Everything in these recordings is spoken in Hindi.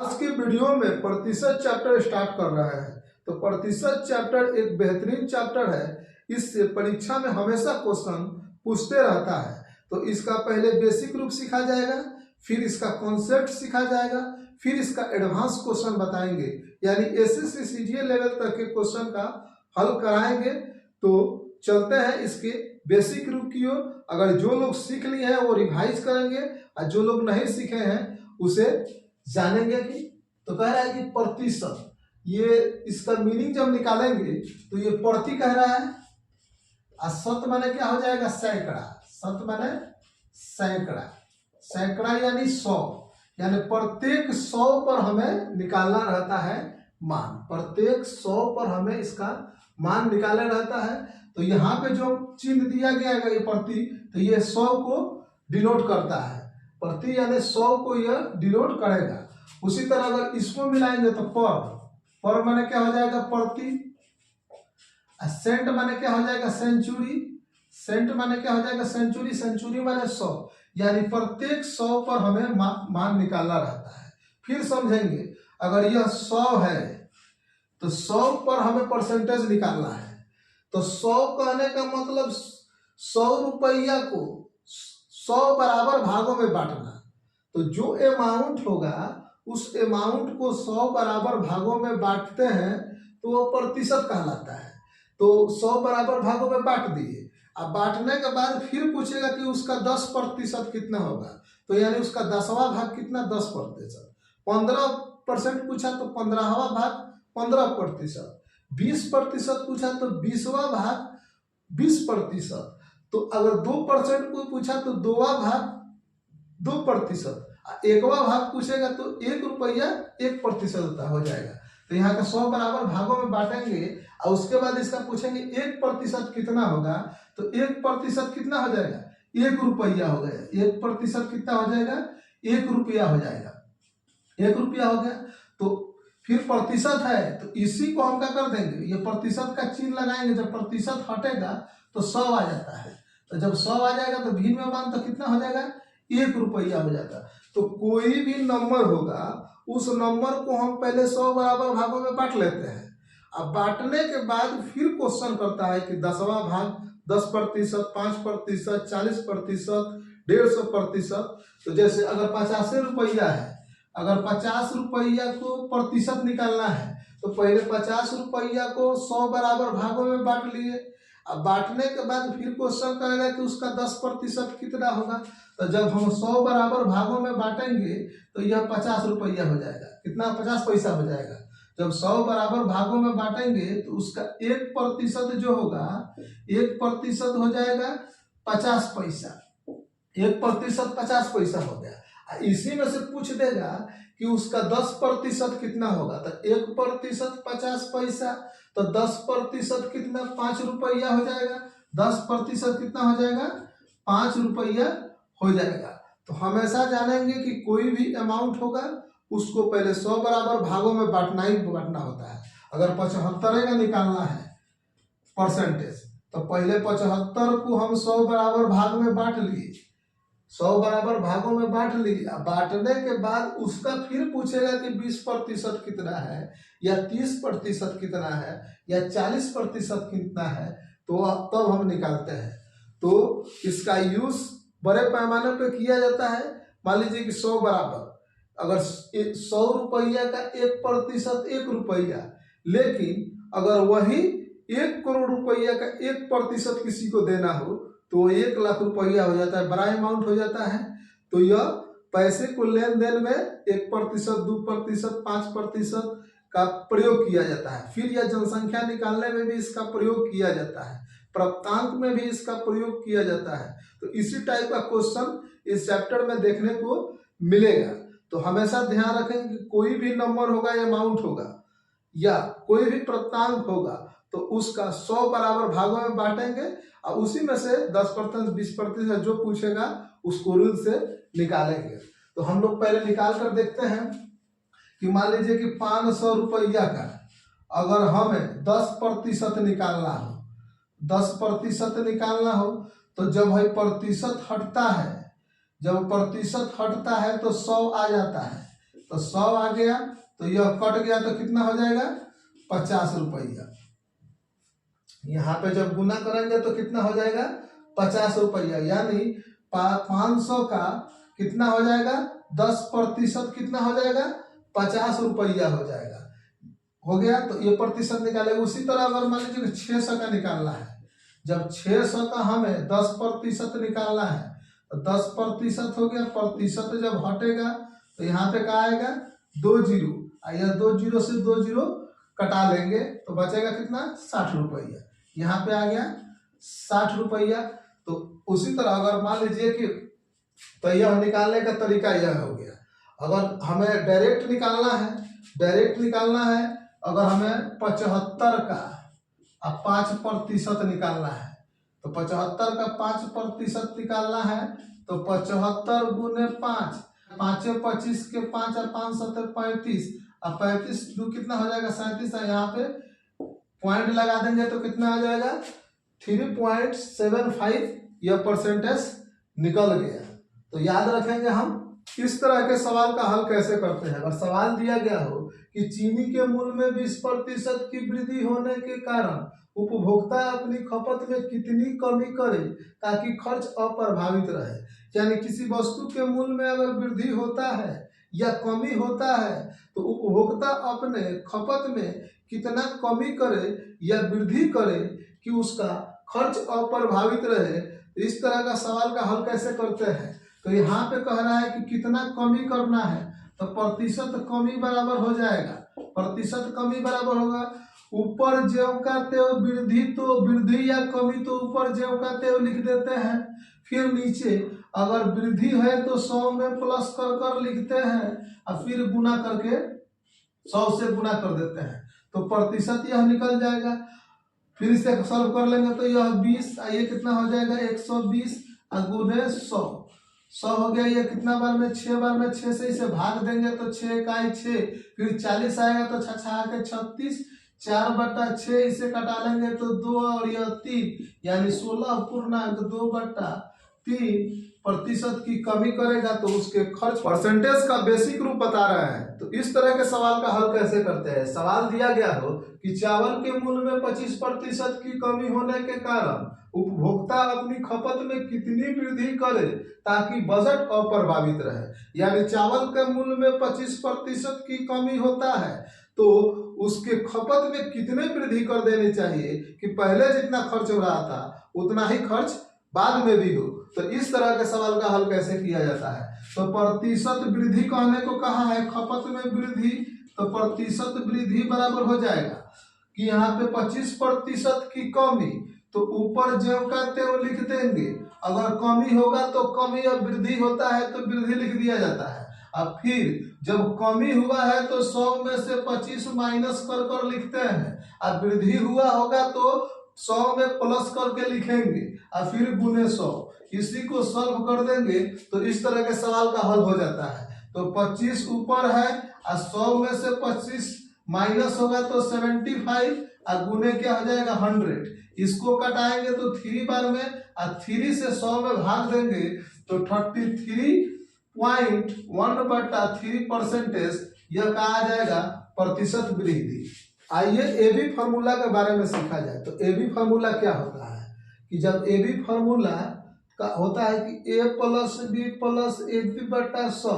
आज की वीडियो में प्रतिशत चैप्टर स्टार्ट कर रहे हैं। तो प्रतिशत चैप्टर एक बेहतरीन चैप्टर है। इससे परीक्षा में हमेशा क्वेश्चन पूछते रहता है। तो इसका पहले बेसिक रूप सीखा जाएगा, फिर इसका कॉन्सेप्ट सीखा जाएगा, फिर इसका एडवांस क्वेश्चन बताएंगे, यानी एसएससी सीजीएल लेवल तक के क्वेश्चन का हल कराएंगे। तो चलते हैं इसके बेसिक रूप की ओर। अगर जो लोग सीख लिए हैं वो रिवाइज करेंगे और जो लोग नहीं सीखे हैं उसे जानेंगे। कि तो कह रहा है कि प्रतिशत, ये इसका मीनिंग जब निकालेंगे तो ये प्रति कह रहा है और शत माने क्या हो जाएगा, सैकड़ा। शत माने सैकड़ा, सैकड़ा यानी 100, यानी प्रत्येक 100 पर हमें निकालना रहता है मान। प्रत्येक 100 पर हमें इसका मान निकालना रहता है। तो यहाँ पे जो चिन्ह दिया गया है ये प्रति, तो ये 100 को डिनोट करता है। प्रति यानी 100 को यह डिनोट करेगा। उसी तरह अगर इसको मिलाएंगे तो पर माने क्या हो जाएगा, प्रति। सेंट माने क्या हो जाएगा, सेंचुरी। सेंट माने क्या हो जाएगा, सेंचुरी। सेंचुरी माने 100, यानी प्रत्येक 100 पर हमें मान निकालना रहता है। फिर समझेंगे, अगर यह 100 है तो 100 पर हमें परसेंटेज निकालना है। तो 100 कहने का मतलब 100 रुपया को 100 बराबर भागों में बांटना। तो जो अमाउंट होगा उस अमाउंट को 100 बराबर भागों में बांटते हैं तो वो प्रतिशत कहलाता है। तो 100 बराबर भागों में बांट दिए। अब बांटने के बाद फिर पूछेगा कि उसका 10% कितना होगा। तो यानी उसका 10वां भाग कितना, 10%। 15% पूछा तो 15वां भाग 15%। 20% पूछा तो 20वां भाग 20%। तो अगर 2% को पूछा तो 2वां भाग 2%। 1वां भाग पूछेगा तो 1 रुपया 1% हो जाएगा। तो यहाँ का 100 बराबर भागों में बांटेंगे और उसके बाद इसका पूछेंगे 1% कितना होगा। तो 1% कितना हो जाएगा, 1 रुपया हो गया। 1% कितना हो जाएगा, 1 रुपया हो जाएगा। 1 रुपया हो गया। तो फिर प्रतिशत है तो इसी को हम क्या कर देंगे, ये प्रतिशत का चिन्ह लगाएंगे। जब प्रतिशत हटेगा तो 100 आ जाता है। तो जब 100 आ जाएगा तो भिन्न में मान तो कितना हो जाएगा, 1 रुपया हो जाता। तो कोई भी नंबर होगा उस नंबर को हम पहले 100 बराबर भागों में बांट लेते हैं। अब बांटने के बाद फिर क्वेश्चन करता है कि 10वां भाग 10%, 5%, 40%, 150%। तो जैसे अगर 85 रुपया है, अगर 50 रुपया को प्रतिशत निकालना है तो पहले 50 रुपया को 100 बराबर भागों में बांट लिए। अब बांटने के बाद फिर क्वेश्चन करेगा कि उसका 10% कितना होगा। तो जब हम 100 बराबर भागों में बांटेंगे तो यह 50 रुपया हो जाएगा। कितना, 50 पैसा हो जाएगा। जब 100 बराबर भागों में बांटेंगे तो उसका 1% जो होगा, 1% हो जाएगा 50 पैसा। 1% 50 पैसा हो गया। इसी में से पूछ देगा कि उसका 10% कितना होगा। तो 1% 50 पैसा, तो 10% कितना, 5 रुपया हो जाएगा। 10% कितना हो जाएगा, 5 रुपया हो जाएगा। तो हमेशा जानेंगे कि कोई भी अमाउंट होगा उसको पहले 100 बराबर भागों में बांटना ही बांटना होता है। अगर 75 का निकालना है परसेंटेज तो पहले 75 को हम 100 बराबर भाग में बांट लिए। 100 बराबर भागों में बांट लिया। बांटने के बाद उसका फिर पूछेगा कि 20% कितना है, या 30% कितना है, या 40% कितना है। तो तब हम निकालते हैं। तो इसका यूज बड़े पैमाने पे किया जाता है। मान लीजिए कि 100 बराबर, अगर 100 रुपया का 1% 1 रुपया, लेकिन अगर वही 1 करोड़ रुपया का 1% किसी को देना हो तो 1 लाख रुपया हो जाता है, बड़ा अमाउंट हो जाता है। तो यह पैसे को लेन देन में 1%, 2%, 5% का प्रयोग किया जाता है। फिर यह जनसंख्या निकालने में भी इसका प्रयोग किया जाता है, प्राप्तांक में भी इसका प्रयोग किया जाता है। तो इसी टाइप का क्वेश्चन इस चैप्टर में देखने को मिलेगा। तो हमेशा ध्यान रखें कि कोई भी नंबर होगा, अमाउंट होगा या कोई भी प्राप्तांक होगा तो उसका 100 बराबर भागों में बांटेंगे और उसी में से 10%, 20% जो पूछेगा उसको रूल से निकालेंगे। तो हम लोग पहले निकाल कर देखते हैं कि मान लीजिए कि 500 रुपया का अगर हमें 10% निकालना हो, 10% निकालना हो तो जब भाई प्रतिशत हटता है, जब प्रतिशत हटता है तो 100 आ जाता है। तो 100 आ गया, तो यह कट गया तो कितना हो जाएगा 50 रुपया। यहाँ पे जब गुना करेंगे तो कितना हो जाएगा 50 रुपया, यानी 500 का कितना हो जाएगा 10% कितना हो जाएगा 50 रुपया हो जाएगा। हो गया, तो ये प्रतिशत निकालेगा। उसी तरह अगर मान लीजिए 600 का निकालना है, जब 600 का हमें 10% निकालना है तो 10% हो गया, प्रतिशत जब हटेगा तो यहाँ पे क्या आएगा 2 जीरो, यह 2 जीरो से 2 जीरो कटा लेंगे तो बचेगा कितना 60 रुपया। यहाँ पे आ गया 60 रुपया। तो उसी तरह अगर मान लीजिए कि तो यह निकालने का तरीका यह हो गया। अगर हमें डायरेक्ट निकालना है, अगर हमें 75 का 5% निकालना है तो 75 का 5% निकालना है तो 75 गुने 5, 5 25 के 5 और 5 7 35, अब 35 दो कितना हो जाएगा 37, यहाँ पे पॉइंट लगा देंगे तो कितना आ जाएगा 3.75, यह परसेंटेज निकल गया। तो याद रखेंगे हम इस तरह के सवाल का हल कैसे करते हैं। अगर सवाल दिया गया हो कि चीनी के मूल्य में 20% की वृद्धि होने के कारण उपभोक्ता अपनी खपत में कितनी कमी करे ताकि खर्च अप्रभावित रहे, यानी किसी वस्तु के मूल्य में अगर वृद्धि होता है या कमी होता है तो उपभोक्ता अपने खपत में कितना कमी करे या वृद्धि करे कि उसका खर्च अप्रभावित रहे। इस तरह का सवाल का हल कैसे करते हैं, तो यहाँ पे कह रहा है कि कितना कमी करना है तो प्रतिशत कमी बराबर हो जाएगा, प्रतिशत कमी बराबर होगा ऊपर ज्यों का त्यों वृद्धि, तो वृद्धि या कमी तो ऊपर ज्यों का त्यों लिख देते हैं, फिर नीचे अगर वृद्धि है तो 100 में प्लस कर लिखते हैं और फिर गुना करके 100 से गुना कर देते हैं तो प्रतिशत यह निकल जाएगा। फिर इसे सॉल्व कर लेंगे तो यह 20, ये कितना हो जाएगा 120 गुने 100 हो गया। ये कितना बार में 6 बार में 6 से इसे भाग देंगे तो 6 इकाई 6, फिर 40 आएगा तो 6 के 36, 4/6 इसे कटा लेंगे तो 2 और यह 3, यानी 16.2/3% की कमी करेगा तो उसके खर्च परसेंटेज का बेसिक रूप बता रहा है। तो इस तरह के सवाल का हल कैसे करते हैं। सवाल दिया गया हो कि चावल के मूल्य में 25% की कमी होने के कारण उपभोक्ता अपनी खपत में कितनी वृद्धि करे ताकि बजट अप्रभावित रहे, यानी चावल के मूल्य में 25% की कमी होता है तो उसके खपत में कितने वृद्धि कर देनी चाहिए कि पहले जितना खर्च हो रहा था उतना ही खर्च बाद में भी हो। तो इस तरह के सवाल का हल कैसे किया जाता है। तो प्रतिशत वृद्धि कहने को कहा है खपत में वृद्धि, तो प्रतिशत वृद्धि बराबर हो जाएगा कि यहाँ पे 25% की कमी, तो ऊपर ज्यों का त्यों लिख देंगे। अगर कमी होगा तो कमी, और वृद्धि होता है तो वृद्धि लिख दिया जाता है। अब फिर जब कमी हुआ है तो 100 में से 25 माइनस कर लिखते हैं, अब वृद्धि हुआ होगा तो 100 में प्लस करके लिखेंगे और फिर गुने 100, इसी को सॉल्व कर देंगे तो इस तरह के सवाल का हल हो जाता है। तो 25 ऊपर है और 100 में से 25 माइनस होगा तो 75 और गुने क्या हो जाएगा 100, इसको कटाएंगे तो 3 बार में और 3 से 100 में भाग देंगे तो 33.1/3% यह कहा जाएगा प्रतिशत वृद्धि। आइए एबी फार्मूला के बारे में सीखा जाए। तो एबी फार्मूला क्या होता है कि जब एबी फार्मूला का होता है कि a plus B plus AB/100,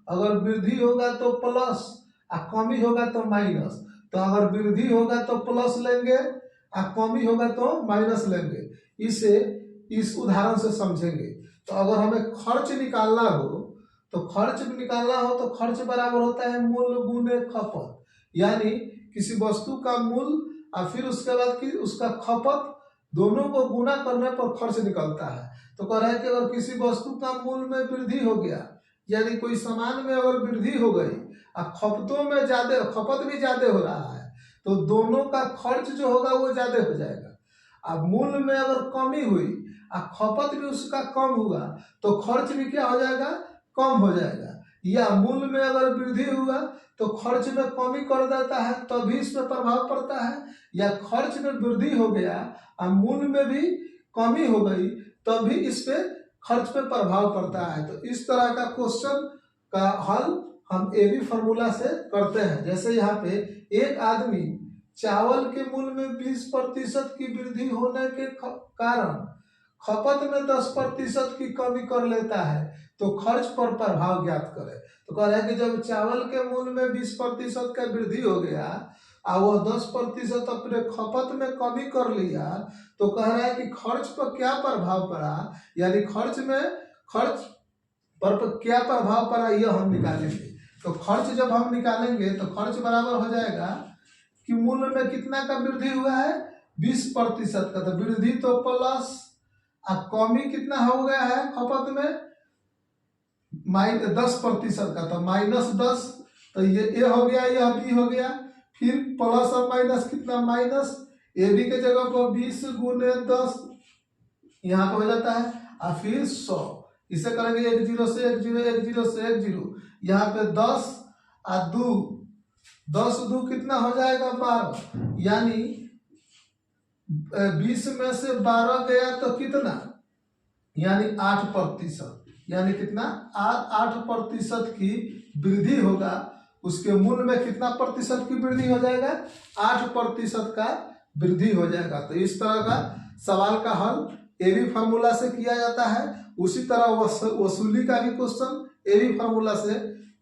अगर वृद्धि होगा तो प्लस और कमी होगा तो माइनस, तो अगर वृद्धि होगा तो प्लस लेंगे और कमी होगा तो माइनस लेंगे। इसे इस उदाहरण से समझेंगे। तो अगर हमें खर्च निकालना हो तो खर्च बराबर होता है मूल्य गुने खपत, यानी किसी वस्तु का मूल्य और फिर उसके बाद कि उसका खपत दोनों को गुना करने पर खर्च निकलता है। तो कह रहा है कि अगर किसी वस्तु का मूल्य में वृद्धि हो गया, यानी कोई सामान में अगर वृद्धि हो गई और खपतों में खपत भी ज्यादा हो रहा है तो दोनों का खर्च जो होगा वो ज्यादा हो जाएगा। अब मूल्य में अगर कमी हुई और खपत भी उसका कम हुआ तो खर्च भी क्या हो जाएगा कम हो जाएगा। या मूल्य में अगर वृद्धि हुआ तो खर्च में कमी कर देता है तभी इस पर प्रभाव पड़ता है, या खर्च में वृद्धि हो गया और मूल्य में भी कमी हो गई तभी इस पे खर्च पे प्रभाव पड़ता है। तो इस तरह का क्वेश्चन का हल हम ए बी फार्मूला से करते हैं। जैसे यहाँ पे एक आदमी चावल के मूल्य में 20% की वृद्धि होने के कारण खपत में 10% की कमी कर लेता है, तो खर्च पर प्रभाव ज्ञात करें। तो कह रहा है कि जब चावल के मूल्य में 20% का वृद्धि हो गया और वो 10% अपने खपत में कमी कर लिया, तो कह रहा है कि खर्च पर क्या प्रभाव पड़ा, यानी खर्च पर क्या प्रभाव पड़ा यह हम निकालेंगे। तो खर्च जब हम निकालेंगे तो खर्च बराबर हो जाएगा कि मूल्य में कितना का वृद्धि हुआ है, 20% का। तो वृद्धि तो प्लस अब कमी कितना हो गया है खपत में 10% का, तो -10। तो ये ए हो गया, यह बी हो गया, फिर प्लस और माइनस कितना माइनस, ए बी के जगह पर 20 गुने 10 यहाँ पे हो जाता है, और फिर 100। इसे करेंगे 1 0 से 1 0 1 0 से 1 0, यहाँ पे 10 और 2 10 2 कितना हो जाएगा 12, यानी 20 में से 12 गया तो कितना, यानी 8%, यानी कितना 8% की वृद्धि होगा। उसके मूल्य में कितना प्रतिशत की वृद्धि हो जाएगा, 8% का वृद्धि हो जाएगा। तो इस तरह का सवाल का हल ए बी फार्मूला से किया जाता है। उसी तरह वसूली का भी क्वेश्चन ए बी फार्मूला से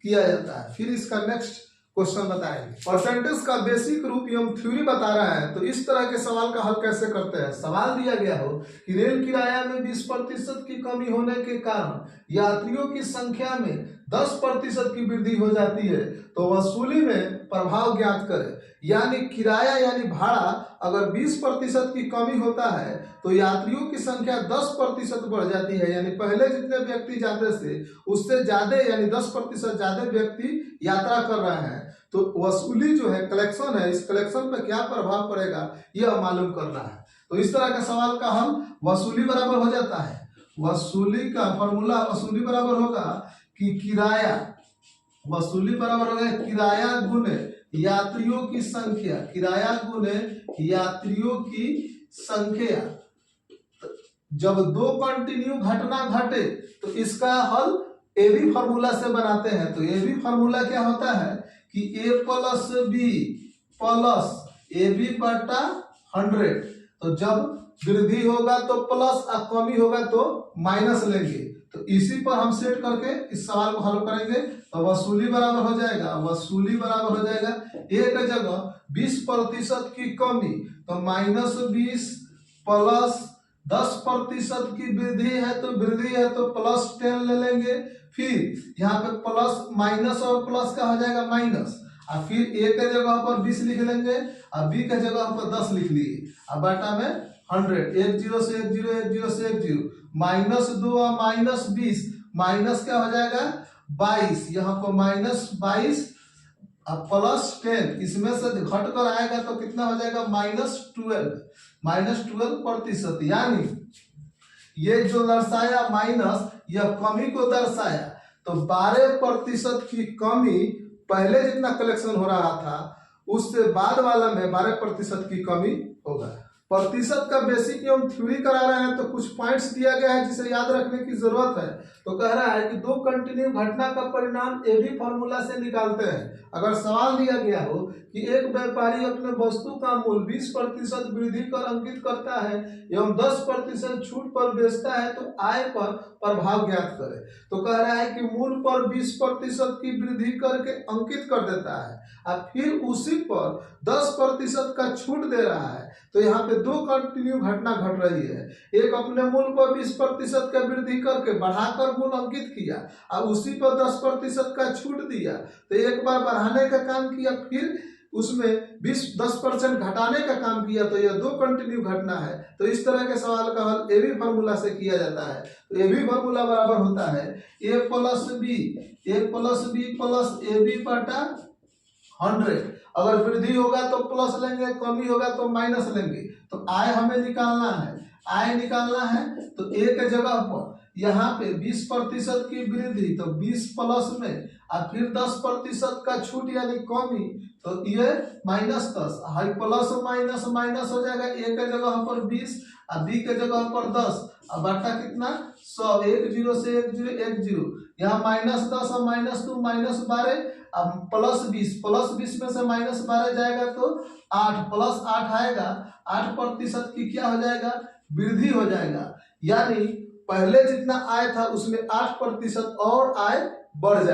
किया जाता है। फिर इसका नेक्स्ट क्वेश्चन बताएंगे। परसेंटेज का बेसिक रूप एवं थ्योरी बता रहा है, तो इस तरह के सवाल का हल कैसे करते हैं। सवाल दिया गया हो कि रेल किराया में 20% की कमी होने के कारण यात्रियों की संख्या में 10% की वृद्धि हो जाती है, तो वसूली में प्रभाव ज्ञात करें। यानी किराया यानी भाड़ा अगर 20% की कमी होता है तो यात्रियों की संख्या 10% बढ़ जाती है, यानी पहले जितने व्यक्ति जाते थे उससे ज्यादा यानी 10% ज्यादा व्यक्ति यात्रा कर रहे हैं, तो वसूली जो है कलेक्शन है, इस कलेक्शन पर क्या प्रभाव पड़ेगा यह मालूम करना है। तो इस तरह के सवाल का हल वसूली बराबर हो जाता है। वसूली का फॉर्मूला वसूली बराबर होगा कि किराया, वसूली बराबर होगा किराया गुने यात्रियों की संख्या, किराया गुने यात्रियों की संख्या। जब दो कंटिन्यू घटना घटे तो इसका हल ए बी फार्मूला से बनाते हैं। तो ए बी फार्मूला क्या होता है कि A plus B plus A B बटा 100। तो जब वृद्धि होगा तो प्लस और कमी होगा तो माइनस लेंगे। तो इसी पर हम सेट करके इस सवाल को हल करेंगे। तो वसूली बराबर हो जाएगा, वसूली बराबर हो जाएगा एक जगह 20% की कमी तो -20 प्लस 10% की वृद्धि है तो +10 ले लेंगे। फिर यहाँ पे प्लस माइनस और प्लस का हो जाएगा माइनस, और फिर ए के जगह पर 20 लिख लेंगे और बी के जगह पर 10 लिख लिए और बाटा में 100। 1 0 से 1 0 1 0 से 1 0, -2 और -20 माइनस क्या हो जाएगा 22, यहाँ पर -22 और +10, इसमें से घट कर आएगा तो कितना हो जाएगा -12%। यानी ये जो दर्शाया माइनस यह कमी को दर्शाया। तो 12% की कमी पहले जितना कलेक्शन हो रहा था उससे बाद वाला में 12% की कमी होगा। प्रतिशत का बेसिक एवं थ्योरी करा रहे हैं तो कुछ पॉइंट्स दिया गया है जिसे याद रखने की जरूरत है। तो कह रहा है कि दो कंटिन्यू घटना का परिणाम ए बी फार्मूला से निकालते हैं। अगर सवाल दिया गया हो कि एक व्यापारी अपने वस्तु का मूल्य 20% वृद्धि कर अंकित करता है एवं 10% छूट पर बेचता है तो आय पर प्रभाव ज्ञात करे। तो कह रहा है कि मूल्य पर 20% की वृद्धि करके अंकित कर देता है और फिर उसी पर 10% का छूट दे रहा है। तो यहाँ पे दो कंटिन्यू घटना घट रही है। एक अपने मूल्य पर 20% का वृद्धि करके बढ़ाकर मूल्य अंकित किया और उसी पर 10% का छूट दिया। तो एक बार बढ़ाने का काम किया फिर उसमें 10% घटाने का काम किया। तो यह दो कंटिन्यू घटना है। तो इस तरह के सवाल का हल ए बी फार्मूला से किया जाता है। तो ए बी फार्मूला बराबर होता है A plus B plus A B बटा 100। अगर वृद्धि होगा तो प्लस लेंगे, कमी होगा तो माइनस लेंगे। तो आय हमें निकालना है, आय निकालना है। तो ए के जगह पर यहाँ पे 20% की वृद्धि तो 20 प्लस में और फिर 10% का छूट यानी कमी तो ये -10, हाई प्लस माइनस माइनस हो जाएगा। ए के जगह पर 20 और बी के जगह पर 10 अब बटा कितना 100, 1 0 से 1 0 1 0, यहाँ -10 और -2 -12, अब +20 में से -12 जाएगा तो 8 + 8 आएगा, 8% की क्या हो जाएगा, वृद्धि हो जाएगा। यानी पहले जितना आय था उसमें 8% और आय बढ़ जाएगा।